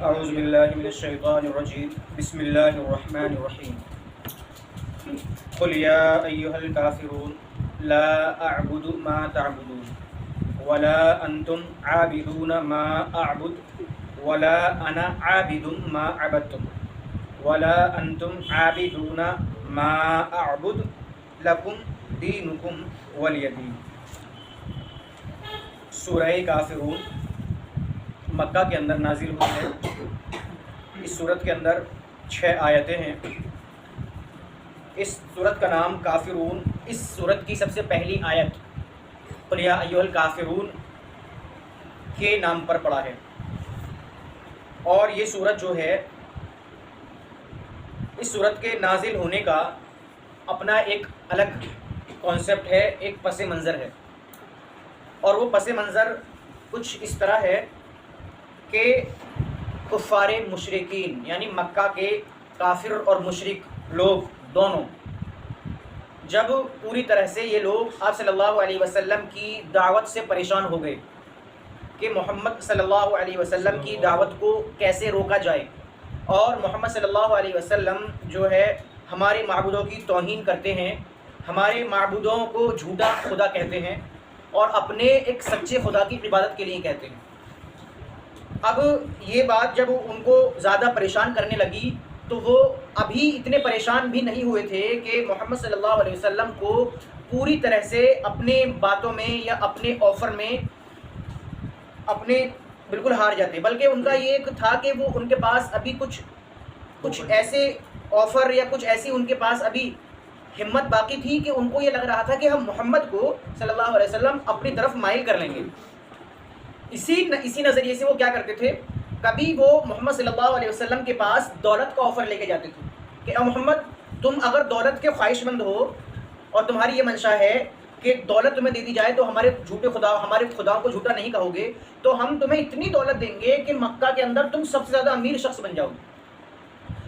اعوذ باللہ من الشیطان الرجیم بسم اللہ الرحمن الرحیم قل یا ایہا الکافرون لا اعبد ما تعبدون ولا انتم عابدون ما اعبد ولا انا عابد ما عبدتم ولا انتم عابدون ما اعبد لکم دینکم ولی دین۔ سورہ کافرون مکہ کے اندر نازل ہوئی ہے۔ اس سورت کے اندر 6 آیتیں ہیں۔ اس سورت کا نام کافرون، اس سورت کی سب سے پہلی آیت قل یا ایھا الکافرون کے نام پر پڑا ہے، اور یہ سورت جو ہے اس سورت کے نازل ہونے کا اپنا ایک الگ کانسیپٹ ہے، ایک پس منظر ہے، اور وہ پس منظر کچھ اس طرح ہے کہ کفار مشرکین یعنی مکہ کے کافر اور مشرک لوگ دونوں جب پوری طرح سے یہ لوگ آپ صلی اللہ علیہ وسلم کی دعوت سے پریشان ہو گئے کہ محمد صلی اللہ علیہ وسلم کی دعوت کو کیسے روکا جائے، اور محمد صلی اللہ علیہ وسلم جو ہے ہمارے معبودوں کی توہین کرتے ہیں، ہمارے معبودوں کو جھوٹا خدا کہتے ہیں اور اپنے ایک سچے خدا کی عبادت کے لیے کہتے ہیں۔ اب یہ بات جب ان کو زیادہ پریشان کرنے لگی تو وہ ابھی اتنے پریشان بھی نہیں ہوئے تھے کہ محمد صلی اللہ علیہ وسلم کو پوری طرح سے اپنے باتوں میں یا اپنے آفر میں اپنے بالکل ہار جاتے، بلکہ ان کا یہ ایک تھا کہ وہ ان کے پاس ابھی کچھ ایسے آفر یا کچھ ایسی ان کے پاس ابھی ہمت باقی تھی کہ ان کو یہ لگ رہا تھا کہ ہم محمد کو صلی اللہ علیہ وسلم اپنی طرف مائل کر لیں گے۔ اسی نظریے سے وہ کیا کرتے تھے، کبھی وہ محمد صلی اللہ علیہ وسلم کے پاس دولت کا آفر لے کے جاتے تھے کہ اے محمد تم اگر دولت کے خواہش مند ہو اور تمہاری یہ منشا ہے کہ دولت تمہیں دے دی جائے تو ہمارے خداؤں کو جھوٹا نہیں کہو گے، تو ہم تمہیں اتنی دولت دیں گے کہ مکہ کے اندر تم سب سے زیادہ امیر شخص بن جاؤ گے۔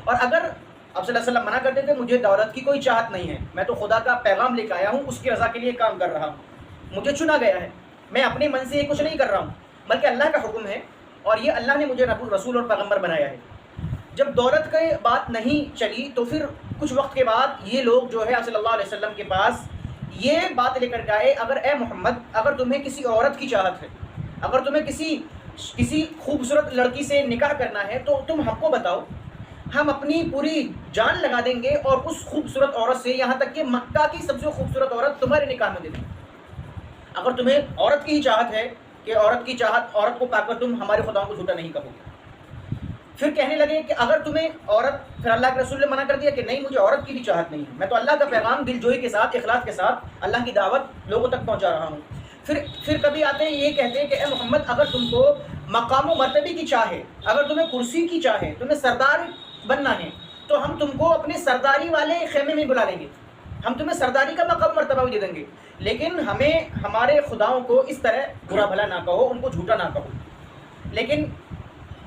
اور اگر آپ صلی اللہ علیہ وسلم منع کرتے تھے مجھے دولت کی کوئی چاہت نہیں ہے، میں تو خدا کا پیغام لے کے آیا ہوں، اس کی رضا کے لیے کام کر رہا ہوں، مجھے چنا گیا ہے، میں اپنے من سے یہ کچھ نہیں کر رہا ہوں بلکہ اللہ کا حکم ہے اور یہ اللہ نے مجھے رسول اور پیغمبر بنایا ہے۔ جب دولت کی بات نہیں چلی تو پھر کچھ وقت کے بعد یہ لوگ جو ہے آپ صلی اللہ علیہ وسلم کے پاس یہ بات لے کر کے آئے، اگر اے محمد اگر تمہیں کسی عورت کی چاہت ہے، اگر تمہیں کسی خوبصورت لڑکی سے نکاح کرنا ہے تو تم ہم کو بتاؤ، ہم اپنی پوری جان لگا دیں گے اور اس خوبصورت عورت سے، یہاں تک کہ مکہ کی سب سے خوبصورت عورت تمہارے نکاح میں دے دیں گے۔ اگر تمہیں عورت کی ہی چاہت ہے کہ عورت کو پا کر تم ہمارے خداؤں کو جھوٹا نہیں کہو گے۔ پھر کہنے لگے کہ اگر تمہیں عورت، پھر اللہ کے رسول نے منع کر دیا کہ نہیں مجھے عورت کی بھی چاہت نہیں ہے، میں تو اللہ کا پیغام دل جوئی کے ساتھ، اخلاص کے ساتھ اللہ کی دعوت لوگوں تک پہنچا رہا ہوں۔ پھر کبھی آتے ہیں یہ کہتے ہیں کہ اے محمد اگر تم کو مقام و مرتبے کی چاہ ہے، اگر تمہیں کرسی کی چاہ ہے، تمہیں سردار بننا ہے تو ہم تم کو اپنے سرداری والے خیمے میں بلا لیں گے، ہم تمہیں سرداری کا مقام مرتبہ بھی دے دیں گے، لیکن ہمیں ہمارے خداؤں کو اس طرح برا بھلا نہ کہو، ان کو جھوٹا نہ کہو۔ لیکن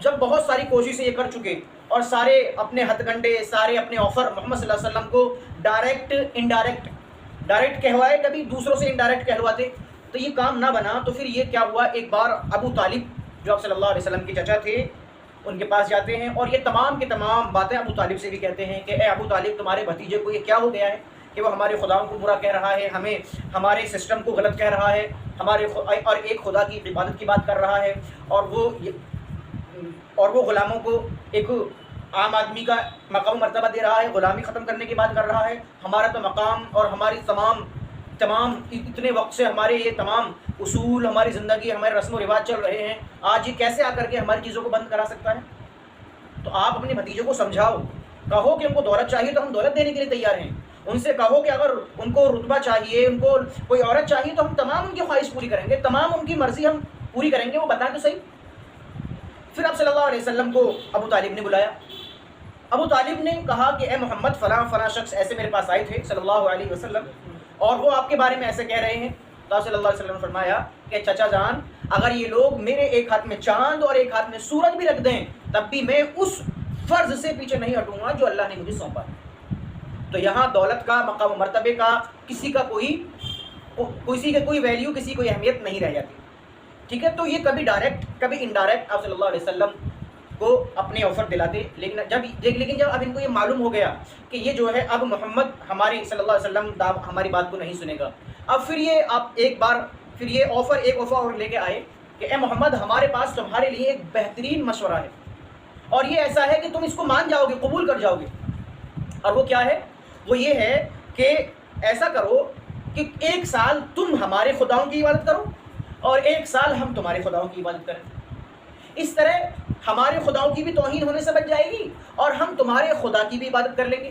جب بہت ساری کوششیں یہ کر چکے اور سارے اپنے ہتھ کنڈے، سارے اپنے آفر محمد صلی اللہ علیہ وسلم کو ڈائریکٹ کہوائے، کبھی دوسروں سے انڈائریکٹ کہلواتے، تو یہ کام نہ بنا۔ تو پھر یہ کیا ہوا، ایک بار ابو طالب جو آپ صلی اللہ علیہ وسلم کے چچا تھے ان کے پاس جاتے ہیں اور یہ تمام کی تمام باتیں ابو طالب سے بھی کہتے ہیں کہ اے ابو طالب تمہارے بھتیجے کو یہ کیا ہو گیا ہے کہ وہ ہمارے خداؤں کو برا کہہ رہا ہے، ہمیں ہمارے سسٹم کو غلط کہہ رہا ہے، اور ایک خدا کی عبادت کی بات کر رہا ہے، اور وہ غلاموں کو ایک عام آدمی کا مقام مرتبہ دے رہا ہے، غلامی ختم کرنے کی بات کر رہا ہے۔ ہمارا تو مقام اور ہماری تمام اتنے وقت سے ہمارے یہ تمام اصول، ہماری زندگی، ہمارے رسم و رواج چل رہے ہیں، آج یہ کیسے آ کر کے ہماری چیزوں کو بند کرا سکتا ہے؟ تو آپ اپنے بھتیجے کو سمجھاؤ، کہو کہ ان کو دولت چاہیے تو ہم دولت دینے کے لیے تیار ہیں، ان سے کہو کہ اگر ان کو رتبہ چاہیے، ان کو کوئی عورت چاہیے تو ہم تمام ان کی خواہش پوری کریں گے، تمام ان کی مرضی ہم پوری کریں گے، وہ بتائیں تو صحیح۔ پھر آپ صلی اللہ علیہ وسلم کو ابو طالب نے بلایا، ابو طالب نے کہا کہ اے محمد فلاں شخص ایسے میرے پاس آئے تھے صلی اللہ علیہ وسلم اور وہ آپ کے بارے میں ایسے کہہ رہے ہیں۔ تو آپ صلی اللہ علیہ وسلم نے فرمایا کہ چچا جان اگر یہ لوگ میرے ایک ہاتھ میں چاند اور ایک ہاتھ میں سورج بھی رکھ دیں تب بھی میں اس فرض سے پیچھے نہیں ہٹوں گا جو اللہ نے مجھے سونپا ہے۔ تو یہاں دولت کا، مقام و مرتبے کا، کسی کا کوئی ویلیو، کسی کوئی اہمیت نہیں رہ جاتی، ٹھیک ہے؟ تو یہ کبھی ڈائریکٹ کبھی انڈائریکٹ آپ صلی اللہ علیہ وسلم کو اپنے آفر دلاتے، لیکن جب اب ان کو یہ معلوم ہو گیا کہ یہ جو ہے اب محمد ہماری صلی اللہ علیہ وسلم ہماری بات کو نہیں سنے گا، اب پھر یہ آپ ایک آفر اور لے کے آئے کہ اے محمد ہمارے پاس تمہارے لیے ایک بہترین مشورہ ہے، اور یہ ایسا ہے کہ تم اس کو مان جاؤ گے، قبول کر جاؤ گے۔ اور وہ کیا ہے؟ وہ یہ ہے کہ ایسا کرو کہ 1 سال تم ہمارے خداؤں کی عبادت کرو اور 1 سال ہم تمہارے خداؤں کی عبادت کریں، اس طرح ہمارے خداؤں کی بھی توہین ہونے سے بچ جائے گی اور ہم تمہارے خدا کی بھی عبادت کر لیں گے۔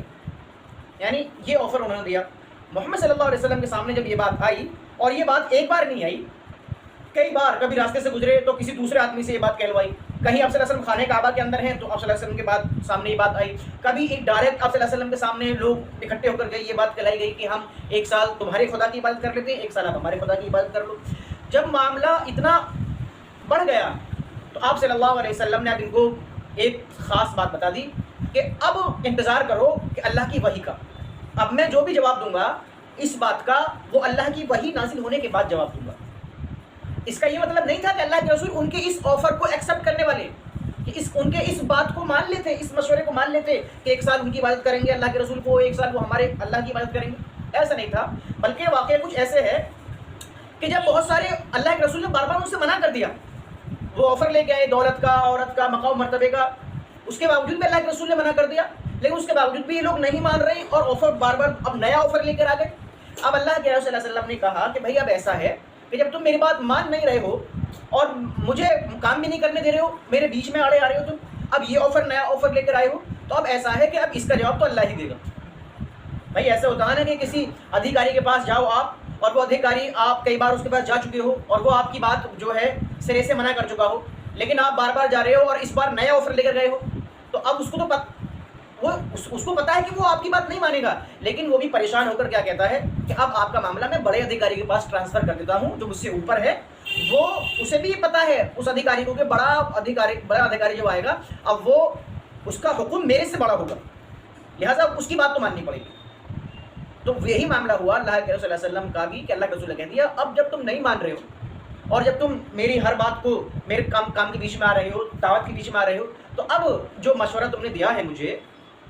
یعنی یہ آفر انہوں نے دیا۔ محمد صلی اللہ علیہ وسلم کے سامنے جب یہ بات آئی، اور یہ بات ایک بار نہیں آئی، کئی بار، کبھی راستے سے گزرے تو کسی دوسرے آدمی سے یہ بات کہلوائی، کہیں آپ صلی اللہ علیہ وسلم خانہ کعبہ کے اندر ہیں تو آپ صلی اللہ علیہ وسلم کے بعد سامنے یہ بات آئی، کبھی ایک ڈائریکٹ آپ صلی اللہ علیہ وسلم کے سامنے لوگ اکٹھے ہو کر گئے، یہ بات کہلائی گئی کہ ہم 1 سال تمہارے خدا کی عبادت کر لیتے ہیں، 1 سال آپ ہمارے خدا کی عبادت کر لو۔ جب معاملہ اتنا بڑھ گیا تو آپ صلی اللہ علیہ وسلم نے اب ان کو ایک خاص بات بتا دی کہ اب انتظار کرو کہ اللہ کی وحی کا، اب میں جو بھی جواب دوں گا اس بات کا وہ اللہ کی وحی نازل ہونے کے بعد جواب دوں گا۔ اس کا یہ مطلب نہیں تھا کہ اللہ کے رسول ان کے اس آفر کو ایکسیپٹ کرنے والے، کہ ان کے اس بات کو مان لیتے، اس مشورے کو مان لیتے کہ 1 سال ان کی عبادت کریں گے اللہ کے رسول کو، 1 سال وہ ہمارے اللہ کی عبادت کریں گے، ایسا نہیں تھا۔ بلکہ واقعہ کچھ ایسے ہے کہ جب بہت سارے اللہ کے رسول نے بار بار ان سے منع کر دیا، وہ آفر لے کے آئے دولت کا، عورت کا، مقام مرتبے کا، اس کے باوجود بھی اللہ کے رسول نے منع کر دیا، لیکن اس کے باوجود بھی یہ لوگ نہیں مان رہے اور آفر بار بار اب نیا آفر لے کر آ گئے۔ اب اللہ کے رسول صلی اللہ علیہ وسلم نے کہا کہ بھائی اب ایسا ہے کہ جب تم میری بات مان نہیں رہے ہو اور مجھے کام بھی نہیں کرنے دے رہے ہو، میرے بیچ میں آڑے آ رہے ہو، تم اب یہ آفر نیا آفر لے کر آئے ہو، تو اب ایسا ہے کہ اب اس کا جواب تو اللہ ہی دے گا۔ بھائی ایسا ہوتا ہے نا کہ کسی ادھیکاری کے پاس جاؤ آپ، اور وہ ادھیکاری آپ کئی بار اس کے پاس جا چکے ہو اور وہ آپ کی بات جو ہے سرے سے منع کر چکا ہو، لیکن آپ بار بار جا رہے ہو اور اس بار نیا آفر لے کر گئے ہو، تو اب اس کو پتا ہے کہ وہ آپ کی بات نہیں مانے گا، لیکن وہ بھی پریشان ہو کر کیا کہتا ہے کہ اب آپ کا معاملہ میں بڑے ادھیکاری کے پاس ٹرانسفر کر دیتا ہوں جو مجھ سے اوپر ہے، وہ اسے بھی یہ پتا ہے اس ادھیکاری کو کہ بڑا ادھیکاری جو آئے گا اب وہ اس کا حکم میرے سے بڑا ہوگا، لہٰذا اس کی بات تو ماننی پڑے گی۔ تو یہی معاملہ ہوا اللہ کے رسول صلی اللہ علیہ وسلم کا بھی کہ اللہ کے رسول نے کہہ دیا اب جب تم نہیں مان رہے ہو اور جب تم میری ہر بات کو میرے کام کے بیچ میں آ رہے ہو، دعوت کے بیچ میں آ رہے ہو، تو اب جو مشورہ تم نے دیا ہے مجھے،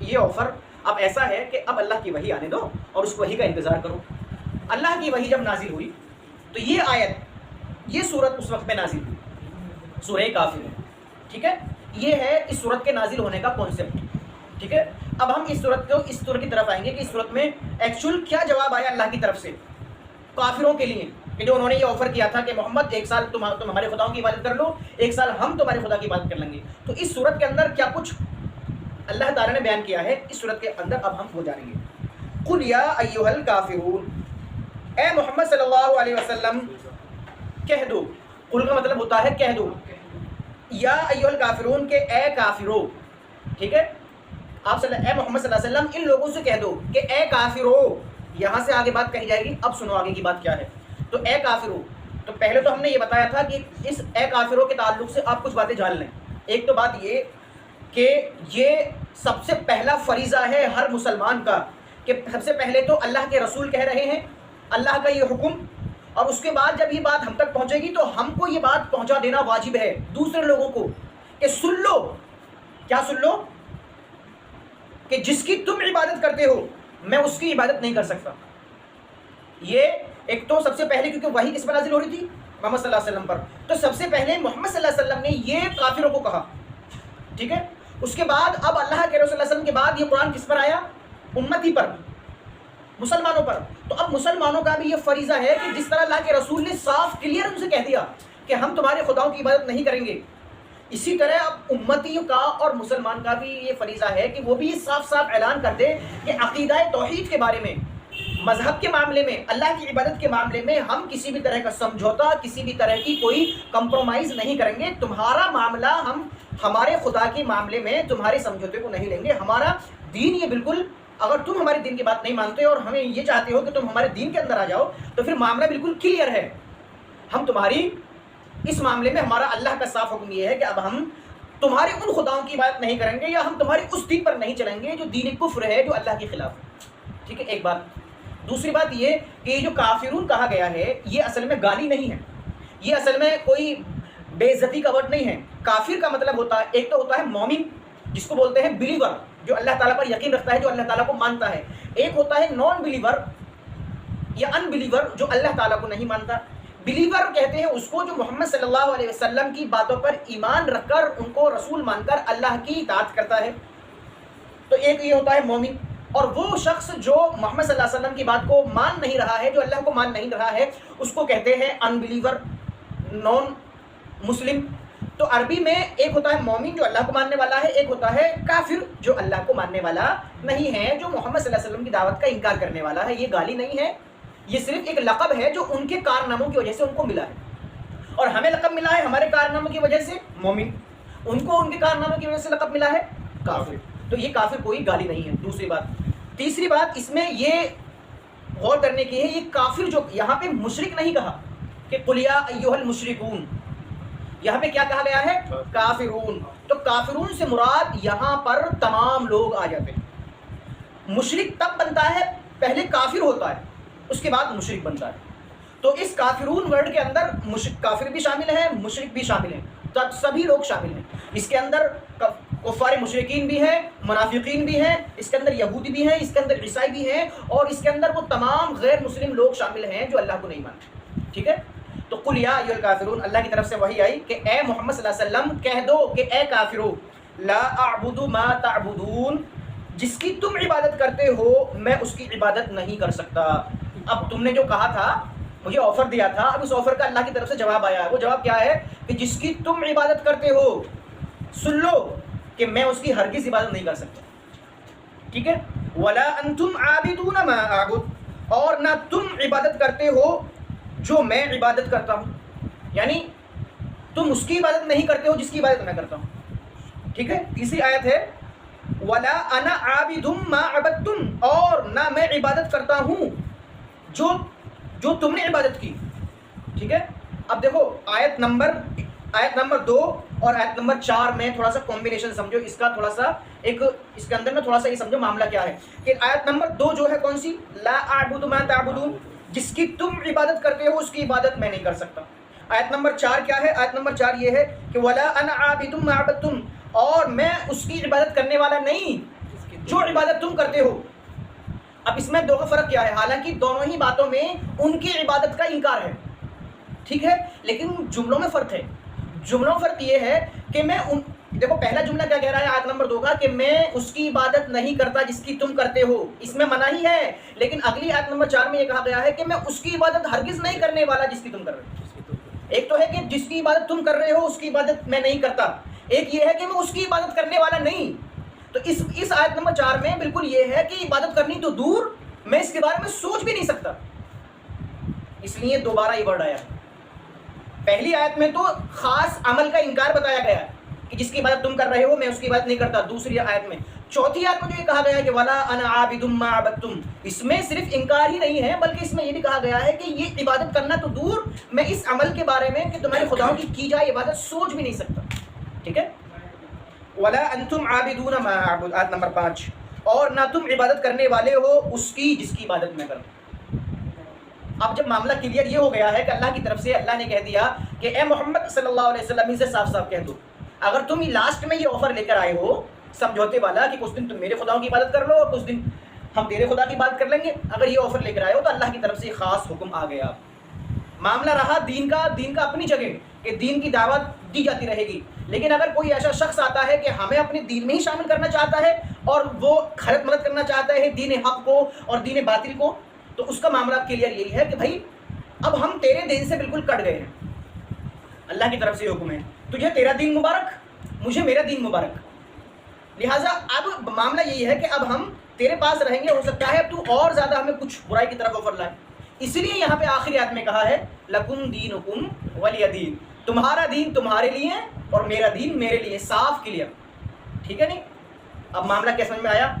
یہ آفر اب ایسا ہے کہ اب اللہ کی وحی آنے دو اور اس وحی کا انتظار کرو۔ اللہ کی وحی جب نازل ہوئی تو یہ آیت، یہ صورت اس وقت میں نازل ہوئی، سورہ کافرون، ٹھیک ہے؟ یہ ہے اس صورت کے نازل ہونے کا کانسیپٹ، ٹھیک ہے؟ اب ہم اس صورت کی طرف آئیں گے کہ اس صورت میں ایکچوئل کیا جواب آیا اللہ کی طرف سے کافروں کے لیے کہ جو انہوں نے یہ آفر کیا تھا کہ محمد 1 سال تم ہمارے خداؤں کی عبادت کر لو، 1 سال ہم تمہارے خدا کی عبادت کر لیں گے۔ تو اس صورت کے اندر کیا کچھ اللہ تعالیٰ نے بیان کیا ہے اس صورت کے اندر اب ہم وہ جانیں گے۔ قل یا ایھا الکافرون، اے محمد صلی اللہ علیہ وسلم کہہ دو، قل کا مطلب ہوتا ہے کہہ دو، یا ایھا الکافرون کہ اے کافرو، ٹھیک ہے؟ آپ اے محمد صلی اللہ علیہ وسلم ان لوگوں سے کہہ دو کہ اے کافرو، یہاں سے آگے بات کہی جائے گی، اب سنو آگے کی بات کیا ہے۔ تو اے کافرو، تو پہلے تو ہم نے یہ بتایا تھا کہ اس اے کافرو کے تعلق سے آپ کچھ باتیں جان لیں۔ ایک تو بات یہ کہ یہ سب سے پہلا فریضہ ہے ہر مسلمان کا کہ سب سے پہلے تو اللہ کے رسول کہہ رہے ہیں اللہ کا یہ حکم، اور اس کے بعد جب یہ بات ہم تک پہنچے گی تو ہم کو یہ بات پہنچا دینا واجب ہے دوسرے لوگوں کو کہ سن لو، کیا سن لو؟ کہ جس کی تم عبادت کرتے ہو میں اس کی عبادت نہیں کر سکتا۔ یہ ایک تو سب سے پہلے، کیونکہ وحی کس پر نازل ہو رہی تھی؟ محمد صلی اللہ علیہ وسلم پر، تو سب سے پہلے محمد صلی اللہ علیہ وسلم نے یہ کافروں کو کہا، ٹھیک ہے؟ اس کے بعد اب اللہ کے رسول صلی اللہ علیہ وسلم کے بعد یہ قرآن کس پر آیا؟ امتی پر، مسلمانوں پر۔ تو اب مسلمانوں کا بھی یہ فریضہ ہے کہ جس طرح اللہ کے رسول نے صاف کلیئر ان سے کہہ دیا کہ ہم تمہارے خداؤں کی عبادت نہیں کریں گے، اسی طرح اب امتیوں کا اور مسلمان کا بھی یہ فریضہ ہے کہ وہ بھی صاف صاف اعلان کر دے کہ عقیدہ توحید کے بارے میں، مذہب کے معاملے میں، اللہ کی عبادت کے معاملے میں ہم کسی بھی طرح کا سمجھوتا، کسی بھی طرح کی کوئی کمپرومائز نہیں کریں گے۔ تمہارا معاملہ ہم ہمارے خدا کے معاملے میں تمہارے سمجھوتے کو نہیں لیں گے۔ ہمارا دین یہ بالکل، اگر تم ہمارے دین کی بات نہیں مانتے اور ہمیں یہ چاہتے ہو کہ تم ہمارے دین کے اندر آ جاؤ تو پھر معاملہ بالکل کلیئر ہے۔ ہم تمہاری اس معاملے میں، ہمارا اللہ کا صاف حکم یہ ہے کہ اب ہم تمہارے ان خداؤں کی عبادت نہیں کریں گے یا ہم تمہارے اس دین پر نہیں چلیں گے جو دین کفر ہے، جو اللہ کے خلاف ہے، ٹھیک ہے؟ ایک بات۔ دوسری بات یہ کہ یہ جو کافرون کہا گیا ہے یہ اصل میں گالی نہیں ہے، یہ اصل میں کوئی بے عزتی کا ورڈ نہیں ہے. کافر کا مطلب ہوتا ہے، ایک تو ہوتا ہے مومن جس کو بولتے ہیں بلیور، جو اللہ تعالیٰ پر یقین رکھتا ہے، جو اللہ تعالیٰ کو مانتا ہے. ایک ہوتا ہے نان بلیور یا ان بلیور جو اللہ تعالیٰ کو نہیں مانتا. بلیور کہتے ہیں اس کو جو محمد صلی اللہ علیہ وسلم کی باتوں پر ایمان رکھ کر ان کو رسول مان کر اللہ کی اطاعت کرتا ہے. تو ایک یہ ہوتا ہے مومن. اور وہ شخص جو محمد صلی اللہ علیہ وسلم کی بات کو مان نہیں رہا ہے، جو اللہ کو مان نہیں رہا ہے، اس کو کہتے ہیں ان بلیور، نان مسلم. تو عربی میں ایک ہوتا ہے مومن جو اللہ کو ماننے والا ہے، ایک ہوتا ہے کافر جو اللہ کو ماننے والا نہیں ہے، جو محمد صلی اللہ علیہ وسلم کی دعوت کا انکار کرنے والا ہے. یہ گالی نہیں ہے، یہ صرف ایک لقب ہے جو ان کے کارناموں کی وجہ سے ان کو ملا ہے. اور ہمیں لقب ملا ہے ہمارے کارناموں کی وجہ سے مومن، ان کو ان کے کارناموں کی وجہ سے لقب ملا ہے کافر. تو یہ کافر کوئی گالی نہیں ہے. دوسری بات. تیسری بات اس میں یہ غور کرنے کی ہے، یہ کافر جو یہاں پہ مشرک نہیں کہا کہ قل یا ایھا المشرکون، یہاں پہ کیا کہا گیا ہے؟ کافرون. تو کافرون سے مراد یہاں پر تمام لوگ آ جاتے ہیں. مشرک تب بنتا ہے، پہلے کافر ہوتا ہے اس کے بعد مشرک بنتا ہے. تو اس کافرون ورڈ کے اندر کافر بھی شامل ہے، مشرک بھی شامل ہیں، تب سبھی لوگ شامل ہیں. اس کے اندر کفار مشرکین بھی ہیں، منافقین بھی ہیں، اس کے اندر یہودی بھی ہیں، اس کے اندر عیسائی بھی ہیں، اور اس کے اندر وہ تمام غیر مسلم لوگ شامل ہیں جو اللہ کو نہیں مانتے. ٹھیک ہے. تو قل یا ایھا الکافرون، اللہ کی طرف سے وحی آئی کہ اے محمد صلی اللہ علیہ وسلم کہہ دو کہ اے کافرو، لا اعبد ما تعبدون، جس کی تم عبادت کرتے ہو میں اس کی عبادت نہیں کر سکتا. اب تم نے جو کہا تھا، مجھے آفر دیا تھا، اب اس آفر کا اللہ کی طرف سے جواب آیا ہے. وہ جواب کیا ہے کہ جس کی تم عبادت کرتے ہو سن لو کہ میں اس کی ہرگز عبادت نہیں کر سکتا. ٹھیک ہے. ولا انتم عابدون ما اعبد، اور نہ تم عبادت کرتے ہو جو میں عبادت کرتا ہوں. یعنی تم اس کی عبادت نہیں کرتے ہو جس کی عبادت میں کرتا ہوں. ٹھیک ہے. تیسری آیت ہے ولا انا عابد ما عبدتم، اور نہ میں عبادت کرتا ہوں جو تم نے عبادت کی. ٹھیک ہے. اب دیکھو آیت نمبر 2 اور آیت نمبر 4 میں تھوڑا سا کمبینیشن سمجھو اس کا، تھوڑا سا ایک اس کے اندر میں تھوڑا سا یہ سمجھو معاملہ کیا ہے. کہ آیت نمبر 2 جو ہے کون سی؟ لا اعبد ما تعبدون، جس کی تم عبادت کرتے ہو اس کی عبادت میں نہیں کر سکتا. آیت نمبر 4 کیا ہے؟ آیت نمبر 4 یہ ہے کہ ولا انا عابد ما عبدتم، اور میں اس کی عبادت کرنے والا نہیں جو عبادت تم کرتے ہو. اب اس میں دو کا فرق کیا ہے؟ حالانکہ دونوں ہی باتوں میں ان کی عبادت کا انکار ہے. ٹھیک ہے. لیکن جملوں میں فرق ہے. جملوں میں فرق یہ ہے کہ میں دیکھو پہلا جملہ کیا کہہ رہا ہے آیت نمبر 2 کا کہ میں اس کی عبادت نہیں کرتا جس کی تم کرتے ہو، اس میں منع ہی ہے. لیکن اگلی آیت نمبر 4 میں یہ کہا گیا ہے کہ میں اس کی عبادت ہرگز نہیں کرنے والا جس کی تم کر رہے ہو. ایک تو ہے کہ جس کی عبادت تم کر رہے ہو اس کی عبادت میں نہیں کرتا، ایک یہ ہے کہ میں اس کی عبادت کرنے والا نہیں. تو اس آیت نمبر 4 میں بالکل یہ ہے کہ عبادت کرنی تو دور، میں اس کے بارے میں سوچ بھی نہیں سکتا. اس لیے دوبارہ یہ ورڈ آیا. پہلی آیت میں تو خاص عمل کا انکار بتایا گیا ہے کہ جس کی عبادت تم کر رہے ہو میں اس کی عبادت نہیں کرتا. دوسری آیت میں، چوتھی آیت میں جو یہ کہا گیا ہے کہ ولا انا عابد ما عبدتم، اس میں صرف انکار ہی نہیں ہے بلکہ اس میں یہ بھی کہا گیا ہے کہ یہ عبادت کرنا تو دور، میں اس عمل کے بارے میں کہ تمہارے خداؤں کی جائے عبادت سوچ بھی نہیں سکتا. ٹھیک ہے. ولا انتم عابدون ما اعبد، آیت نمبر 5، اور نہ تم عبادت کرنے والے ہو اس کی جس کی عبادت میں کرتا. اب جب معاملہ کلیئر یہ ہو گیا ہے کہ اللہ کی طرف سے اللہ نے کہہ دیا کہ اے محمد صلی اللہ علیہ وسلم سے صاف صاف کہہ دو، اگر تم لاسٹ میں یہ آفر لے کر آئے ہو سمجھوتے والا کہ کچھ دن تم میرے خداؤں کی عبادت کر لو اور کچھ دن ہم تیرے خدا کی بات کر لیں گے، اگر یہ آفر لے کر آئے ہو تو اللہ کی طرف سے خاص حکم آ گیا. معاملہ رہا دین کا اپنی جگہ کہ دین کی دعوت دی جاتی رہے گی. لیکن اگر کوئی ایسا شخص آتا ہے کہ ہمیں اپنے دین میں ہی شامل کرنا چاہتا ہے اور وہ خلط ملط کرنا چاہتا ہے دین حق کو اور دین باطل کو، تو اس کا معاملہ کلیئر یہی ہے کہ بھائی اب ہم تیرے دین سے بالکل کٹ گئے ہیں. اللہ کی طرف سے حکم ہے تجھے تیرا دین مبارک، مجھے میرا دین مبارک. لہٰذا اب معاملہ یہی ہے کہ اب ہم تیرے پاس رہیں گے، ہو سکتا ہے اب تو اور زیادہ ہمیں کچھ برائی کی طرف آفر لائے. اس لیے یہاں پہ آخری آیت میں کہا ہے لکم دینکم ولی دین، تمہارا دین تمہارے لیے اور میرا دین میرے لیے. صاف کلیئر. ٹھیک ہے نہیں. اب معاملہ کیا سمجھ میں آیا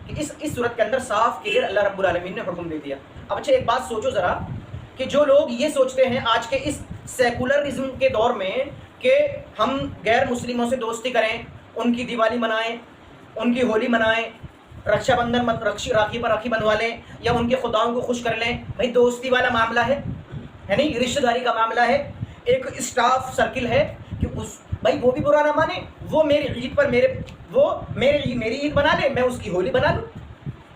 کہ اس صورت کے اندر صاف کلیئر اللہ رب العالمین نے حکم دے دیا. اب اچھا ایک بات سوچو ذرا کہ جو لوگ یہ سوچتے ہیں آج کے اس سیکولرزم کے دور میں کہ ہم غیر مسلموں سے دوستی کریں، ان کی دیوالی منائیں، ان کی ہولی منائیں، رکشا بندھن راکھی پر راکھی بنوا لیں یا ان کے خداؤں کو خوش کر لیں. بھائی دوستی والا معاملہ ہے نہیں، رشتہ داری کا معاملہ ہے. ایک اسٹاف سرکل ہے کہ اس بھائی وہ بھی برا نہ مانے، وہ میری عید پر میری عید بنا لے، میں اس کی ہولی بنا لوں.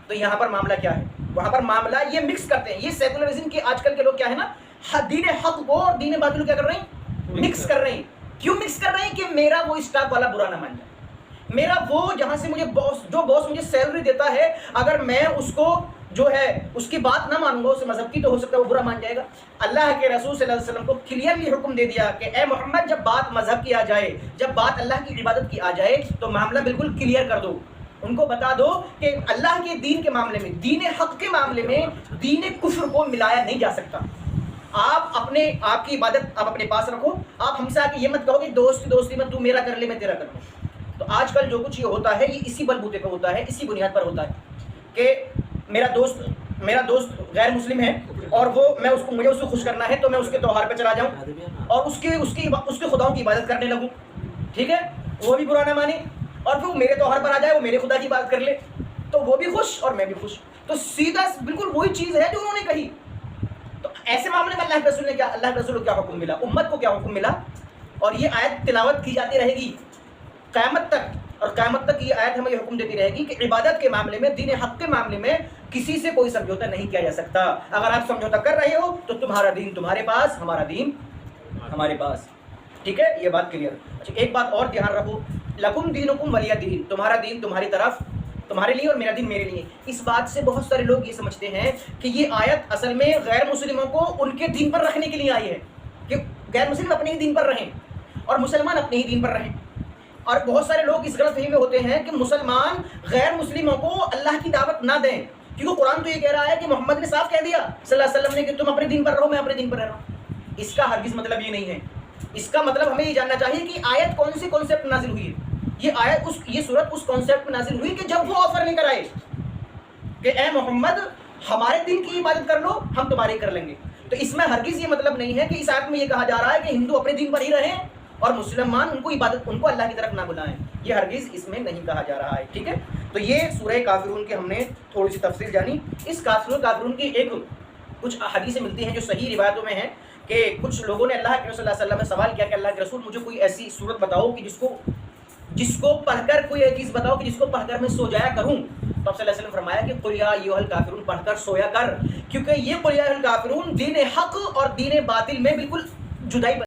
تو یہاں پر معاملہ کیا ہے؟ وہاں پر معاملہ یہ مکس کرتے ہیں. یہ سیکولرزم کے آج کل کے لوگ کیا ہے نا، دین حق کو اور دین باطل کو کیا کر رہے ہیں؟ مکس کر رہے ہیں. کیوں مکس کر رہے ہیں؟ کہ میرا وہ اسٹاف والا برا نہ مان جائے، میرا وہ جہاں سے مجھے باس مجھے سیلری دیتا ہے، اگر میں اس کو جو ہے اس کی بات نہ مانوں گا اس مذہب کی، تو ہو سکتا ہے وہ برا مان جائے گا. اللہ کے رسول صلی اللہ علیہ وسلم کو کلیئرلی حکم دے دیا کہ اے محمد، جب بات مذہب کی آ جائے، جب بات اللہ کی عبادت کی آ جائے، تو معاملہ بالکل کلیئر کر دو. ان کو بتا دو کہ اللہ کے دین کے معاملے میں، دین حق کے معاملے میں دین کفر کو ملایا نہیں جا سکتا. آپ کی عبادت آپ اپنے پاس رکھو. آپ ہم سے آ کے یہ مت کہو کہ دوستی میں تو میرا کر لے میں تیرا کر لوں. تو آج کل جو کچھ یہ ہوتا ہے، یہ اسی بلبوتے پہ ہوتا ہے، اسی بنیاد پر ہوتا ہے کہ میرا دوست غیر مسلم ہے اور مجھے اس کو خوش کرنا ہے، تو میں اس کے تہوار پہ چلا جاؤں اور اس کے خداؤں کی عبادت کرنے لگوں. ٹھیک ہے، وہ بھی برا نہ مانے، اور پھر وہ میرے تہوار پر آ جائے، وہ میرے خدا کی بات کر لے، تو وہ بھی خوش اور میں بھی خوش. تو سیدھا بالکل وہی چیز ہے جو انہوں نے کہی. تو ایسے معاملے میں اللہ کے رسول کو کیا حکم ملا، امت کو کیا حکم ملا؟ اور یہ آیت تلاوت کی جاتی رہے گی قیامت تک، اور قیامت تک یہ آیت ہمیں یہ حکم دیتی رہے گی کہ عبادت کے معاملے میں، دین حق کے معاملے میں کسی سے کوئی سمجھوتا نہیں کیا جا سکتا. اگر آپ سمجھوتا کر رہے ہو تو تمہارا دین تمہارے پاس، ہمارا دین ہمارے پاس. ٹھیک ہے، یہ بات کلیئر. اچھا، ایک بات اور دھیان رکھو، لکم دینکم ولی دین، تمہارا دین تمہاری طرف، تمہارے لیے، اور میرا دین میرے لیے. اس بات سے بہت سارے لوگ یہ سمجھتے ہیں کہ یہ آیت اصل میں غیر مسلموں کو ان کے دین پر رکھنے کے لیے آئی ہے، کہ غیر مسلم اپنے ہی دین پر رہیں اور مسلمان اپنے ہی دین پر رہیں. اور بہت سارے لوگ اس غلط فہمی میں ہوتے ہیں کہ مسلمان غیر مسلموں کو اللہ کی دعوت نہ دیں، کیونکہ قرآن تو یہ کہہ رہا ہے کہ محمد نے صاف کہہ دیا صلی اللہ علیہ وسلم نے کہ تم اپنے دین پر رہو، میں اپنے دین پر رہ رہا ہوں. اس کا ہرگز مطلب یہ نہیں ہے. اس کا مطلب ہمیں یہ جاننا چاہیے کہ آیت کون سی کانسیپٹ نازل ہوئی ہے. یہ سورت اس کانسیپٹ میں نازل ہوئی کہ جب وہ آفر لے کر آئے کہ اے محمد، ہمارے دین کی عبادت کر لو، ہم تمہاری کر لیں گے. تو اس میں ہرگز یہ مطلب نہیں ہے کہ اس آیت میں یہ کہا جا رہا ہے کہ ہندو اپنے دین پر ہی رہیں اور مسلمان ان کو اللہ کی طرف نہ بلائیں. یہ ہرگز اس میں نہیں کہا جا رہا ہے. ٹھیک ہے، تو یہ سورہ کافرون کے ہم نے تھوڑی سی تفصیل جانی. اس کافرون کی کچھ حدیثیں ملتی ہیں جو صحیح روایتوں میں ہیں کہ کچھ لوگوں نے اللہ کے رسول صلی اللہ علیہ وسلم سے سوال کیا کہ اللہ کے رسول، مجھے کوئی ایسی صورت بتاؤ کہ جس کو پڑھ کر، کوئی ایسی چیز بتاؤ کہ جس کو پڑھ کر میں سو جایا کروں. تو آپ صلی اللہ علیہ وسلم فرمایا کہ قل یا ایھا الکافرون پڑھ کر سویا کر، کیونکہ یہ قل یا ایھا الکافرون دین حق اور دین باطل میں بالکل جدائی